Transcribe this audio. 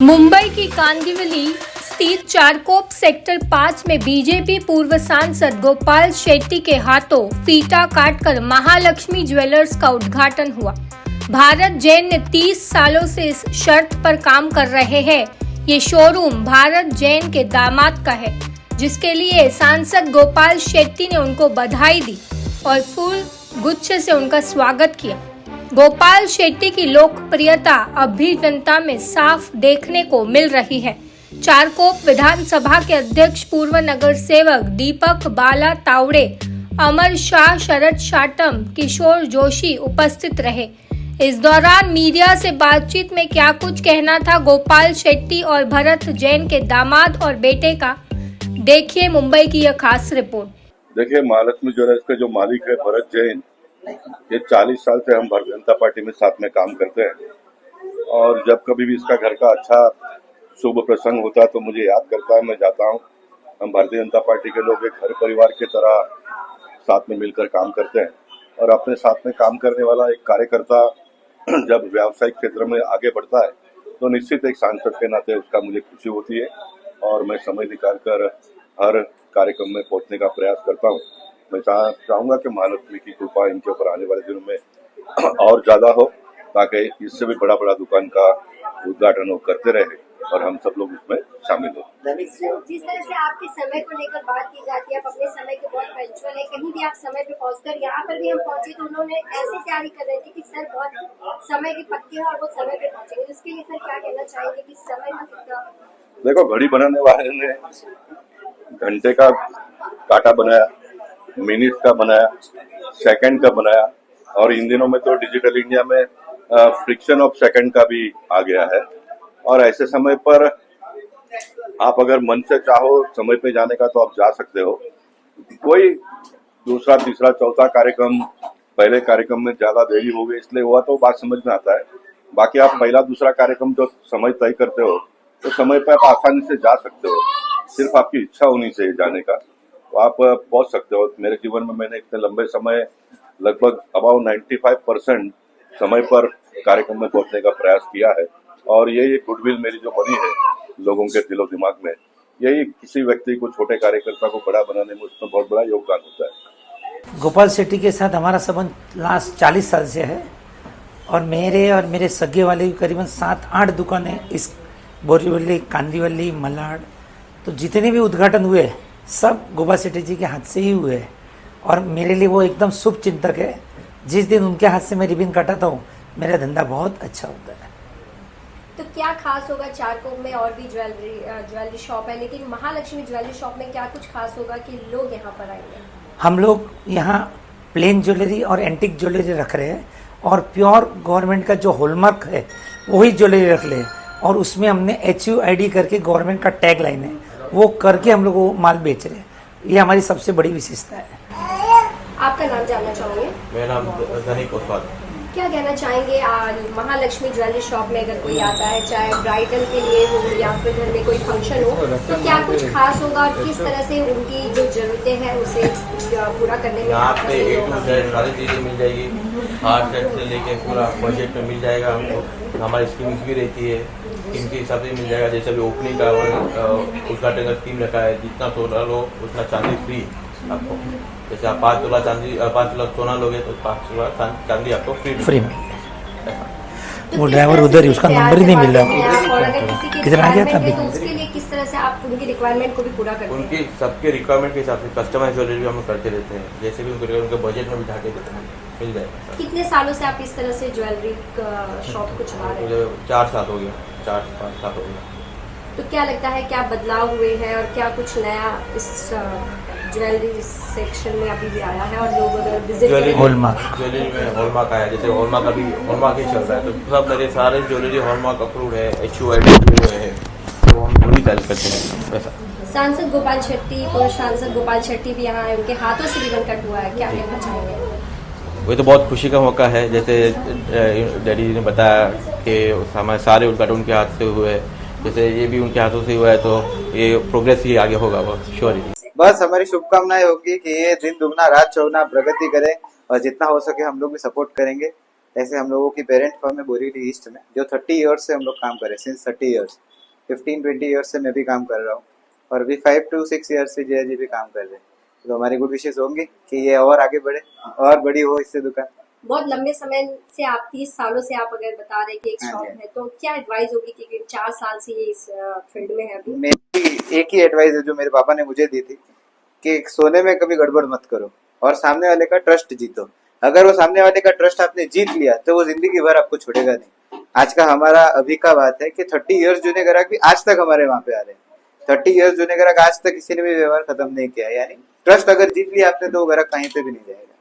मुंबई की कांदिवली स्थित चारकोप सेक्टर 5 में बीजेपी पूर्व सांसद गोपाल शेट्टी के हाथों फीता काटकर महालक्ष्मी ज्वेलर्स का उद्घाटन हुआ। भारत जैन ने 30 सालों से इस शर्त पर काम कर रहे हैं। ये शोरूम भारत जैन के दामाद का है, जिसके लिए सांसद गोपाल शेट्टी ने उनको बधाई दी और फूल गुच्छे से उनका स्वागत किया। गोपाल शेट्टी की लोकप्रियता अब भी जनता में साफ देखने को मिल रही है। चारकोप विधानसभा के अध्यक्ष पूर्व नगर सेवक दीपक बाला तावड़े, अमर शाह, शरद शाटम, किशोर जोशी उपस्थित रहे। इस दौरान मीडिया से बातचीत में क्या कुछ कहना था गोपाल शेट्टी और भरत जैन के दामाद और बेटे का, देखिए मुंबई की यह खास रिपोर्ट। देखिए, महालक्ष्मी ज्वेलर्स के जो मालिक है भरत जैन, ये 40 साल से हम भारतीय जनता पार्टी में साथ में काम करते हैं और जब कभी भी इसका घर का अच्छा शुभ प्रसंग होता है तो मुझे याद करता है, मैं जाता हूँ। हम भारतीय जनता पार्टी के लोग एक घर परिवार की तरह साथ में मिलकर काम करते हैं और अपने साथ में काम करने वाला एक कार्यकर्ता जब व्यावसायिक क्षेत्र में आगे बढ़ता है तो निश्चित एक सांसद के नाते उसका मुझे खुशी होती है और मैं समय निकालकर हर कार्यक्रम में पहुंचने का प्रयास करता हूं। मैं चाहूंगा कि महालक्ष्मी की कृपा इनके ऊपर आने वाले दिनों में और ज्यादा हो, ताकि इससे भी बड़ा दुकान का उद्घाटन करते रहे और हम सब लोग इसमें शामिल हो। जिस तरह से आपके समय को लेकर बात की जाती है, आप अपने समय के बहुत पंचुअल है, कहीं भी आप समय पे पहुंचकर यहाँ पर भी हम पहुंचे तो उन्होंने ऐसी तैयारी कर रहे थे कि सर बहुत समय के पक्के हैं और वो समय पे पहुंचेंगे। इसके लिए सर क्या कहना चाहेंगे कि समय का कितना? देखो, घड़ी बनाने वाले ने घंटे का काटा बनाया, मिनट का बनाया, सेकंड का बनाया और इन दिनों में तो डिजिटल इंडिया में फ्रिक्शन ऑफ सेकंड का भी आ गया है। और ऐसे समय पर आप अगर मन से चाहो समय पे जाने का तो आप जा सकते हो। कोई दूसरा, तीसरा, चौथा कार्यक्रम पहले कार्यक्रम में ज्यादा देरी हो गई इसलिए हुआ तो बात समझ में आता है। बाकी आप पहला दूसरा कार्यक्रम जो समय तय करते हो तो समय पे आप आसानी से जा सकते हो, सिर्फ आपकी इच्छा होनी चाहिए जाने का, तो आप पहुंच सकते हो। मेरे जीवन में मैंने इतने लंबे समय लगभग अबाउट 95% समय पर कार्यक्रम में पहुंचने का प्रयास किया है और यही गुडविल मेरी जो बनी है लोगों के दिलो दिमाग में, यही किसी व्यक्ति को, छोटे कार्यकर्ता को बड़ा बनाने में उसमें बहुत बड़ा योगदान होता है। गोपाल शेट्टी के साथ हमारा संबंध लास्ट 40 साल से है और मेरे सगे वाले भी करीबन 7-8 दुकानें इस बोरीवली, कांदिवली, मलाड, तो जितने भी उद्घाटन हुए सब गोपाल शेट्टी जी के हाथ से ही हुए हैं और मेरे लिए वो एकदम शुभ चिंतक है। जिस दिन उनके हाथ से मैं रिबन काटाता हूँ मेरा धंधा बहुत अच्छा होता है। तो क्या खास होगा? चारकोप में और भी ज्वेलरी शॉप है, लेकिन महालक्ष्मी ज्वेलरी शॉप में क्या कुछ खास होगा कि लोग यहाँ पर आएंगे? हम लोग यहाँ प्लेन ज्वेलरी और एंटिक ज्वेलरी रख रहे हैं और प्योर गवर्नमेंट का जो हॉलमार्क है वही ज्वेलरी रख ले और उसमें हमने HUID करके गवर्नमेंट का टैग लाइन है वो करके हम लोग वो माल बेच रहे हैं। ये हमारी सबसे बड़ी विशेषता है। आपका नाम जानना चाहूंगे? मेरा नाम धनिक ओसवाल। क्या कहना चाहेंगे महालक्ष्मी ज्वेलरी शॉप में अगर कोई आता है, चाहे ब्राइडल के लिए हो या फिर घर में कोई फंक्शन हो, तो क्या कुछ खास होगा और किस तरह से उनकी जो जरूरतें हैं उसे पूरा करने में? यहाँ पे A to Z सारी चीजें मिल जाएगी, हार्ड सेट से लेके पूरा बजट में मिल जाएगा हमको। हमारी स्कीम्स भी रहती है, स्कीम के हिसाब से मिल जाएगा। जैसे अभी ओपनिंग का उद्घाटन का स्कीम रखा है, जितना सोना लो उतना चांदी फ्री आपको। जैसे आप 5 तोला चांदी, 5 तोला सोना लोगे तो 5 तोला चांदी आपको फ्री मिल वो ड्राइवर उधर ही, उसका नंबर ही नहीं मिल रहा, किधर आ गया था अभी। उसके लिए किस तरह से आप उनकी रिक्वायरमेंट को भी पूरा करते हैं? उनकी सबके रिक्वायरमेंट के हिसाब से कस्टमाइज ज्वेलरी हम करते रहते हैं, जैसे भी उनके बजट में बिठा के देते हैं, मिल जाएगा। कितने सालों से आप इस तरह से ज्वेलरी शॉप को चला रहे हैं? 4 साल हो गया, 4-5 साल हो गया। तो क्या लगता है क्या बदलाव हुए हैं और क्या कुछ नया इस ज्वेलरी सेक्शन में अभी भी आया है और लोग अगर विजिट करें? ज्वेलरी में हॉलमार्क आया, जैसे हॉलमार्क अभी हॉलमार्क ही चल रहा है, तो सब मेरे सारे ज्वेलरी हॉलमार्क अप्रूव्ड है, HUID है, तो हम वही सेल करते हैं वैसा। सांसद गोपाल शेट्टी, पूर्व सांसद गोपाल शेट्टी भी यहाँ आए, उनके हाथों से रिबन कट हुआ है, क्या कहना चाहेंगे? वो तो बहुत खुशी का मौका है। जैसे डैडी ने बताया कि हमारे सारे उद्घाटन उनके हाथ से हुए, जैसे ये भी उनके हाथों से हुआ है, तो ये प्रोग्रेस ही आगे होगा वो श्योर। बस हमारी शुभकामनाएं होगी कि ये दिन दुगना रात चौगुना प्रगति करे और जितना हो सके हम लोग भी सपोर्ट करेंगे। ऐसे हम लोगों की पेरेंट फर्म है बोरीवली ईस्ट में, जो 30 ईयर्स से हम लोग काम कर रहे हैं, सिंस 30 ईयर्स। 15-20 ईयर्स से मैं भी काम कर रहा हूँ और अभी 5 to 6 ईयर्स से जय जी भी काम कर रहे हैं। तो हमारी गुड विशेष होंगी कि ये और आगे बढ़े और बड़ी हो इससे दुकान। बहुत लंबे समय से आप 30 सालों से आप अगर बता रहे कि एक हाँ शॉप जी। है, तो क्या एडवाइस होगी कि 4 साल से ये इस फील्ड में है अभी? मेरी एक ही एडवाइस है जो मेरे पापा ने मुझे दी थी कि सोने में कभी गड़बड़ मत करो और सामने वाले का ट्रस्ट जीतो। अगर वो सामने वाले का ट्रस्ट आपने जीत लिया तो वो जिंदगी भर आपको छोड़ेगा नहीं। आज का हमारा अभी का बात है कि 30 ईयर्स जूने ग्राहक भी आज तक हमारे वहां पे आ रहे हैं। 30 ईयर्स जूने ग्राहक आज तक किसी ने भी व्यवहार खत्म नहीं किया। यानी ट्रस्ट अगर जीत लिया आपने तो वो ग्राहक कहीं पे भी नहीं जाएगा।